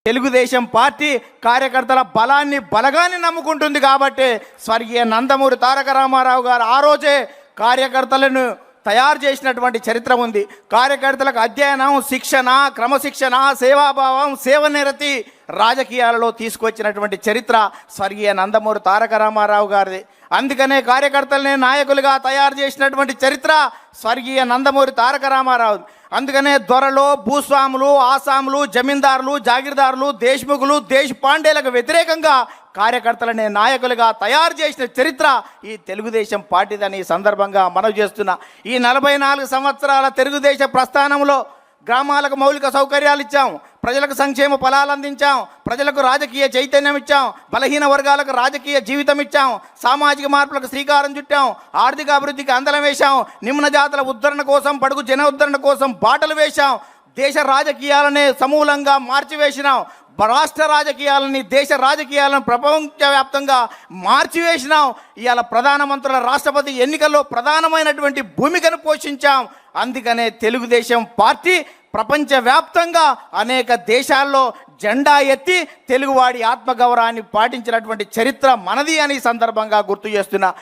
Telugu Desam party కార్యకర్తల బలగాన్ని నమ్ముకుంటుంది కాబట్టి స్వర్గీయ నందమూరి తారక రామారావు గారు ఆ రోజే కార్యకర్తలను తయారు చేసినటువంటి చరిత్ర ఉంది. కార్యకర్తలకు అధ్యయనం, శిక్షణ, క్రమశిక్షణ, సేవాభావం, సేవనిరతి రాజకీయాలలో తీసుకొచ్చినటువంటి చరిత్ర స్వర్గీయ నందమూరి తారక రామారావు గారిది. అందుకనే కార్యకర్తలనే నాయకులుగా తయారు చేసినటువంటి చరిత్ర స్వర్గీయ నందమూరి తారక రామారావు. అందుకనే దొరలు, భూస్వాములు, ఆసాములు, జమీందారులు, జాగీర్దారులు, దేశ్ముఖులు, దేశపాండేలకు వ్యతిరేకంగా కార్యకర్తలనే నాయకులుగా తయారు చేసిన చరిత్ర ఈ తెలుగుదేశం పార్టీదని సందర్భంగా మనవి చేస్తున్నా. ఈ 44 సంవత్సరాల తెలుగుదేశ ప్రస్థానంలో గ్రామాలకు మౌలిక సౌకర్యాలు ఇచ్చాం, ప్రజలకు సంక్షేమ ఫలాలు అందించాం, ప్రజలకు రాజకీయ చైతన్యం ఇచ్చాం, బలహీన వర్గాలకు రాజకీయ జీవితం ఇచ్చాం, సామాజిక మార్పులకు శ్రీకారం చుట్టాం, ఆర్థిక అభివృద్ధికి అందలం వేశాం, నిమ్న జాతుల ఉద్ధరణ కోసం, బడుగు జన ఉద్ధరణ కోసం బాటలు వేశాం, దేశ రాజకీయాలనే సమూలంగా మార్చివేసినాం, రాష్ట్ర రాజకీయాలని, దేశ రాజకీయాలను ప్రపంచవ్యాప్తంగా మార్చివేసినాం. ఇవాళ ప్రధానమంత్రుల, రాష్ట్రపతి ఎన్నికల్లో ప్రధానమైనటువంటి భూమికను పోషించాం. అందుకనే తెలుగుదేశం పార్టీ ప్రపంచవ్యాప్తంగా అనేక దేశాల్లో జెండా ఎత్తి తెలుగువాడి ఆత్మగౌరవాన్ని పాటించినటువంటి చరిత్ర మనది అని సందర్భంగా గుర్తు చేస్తున్నా.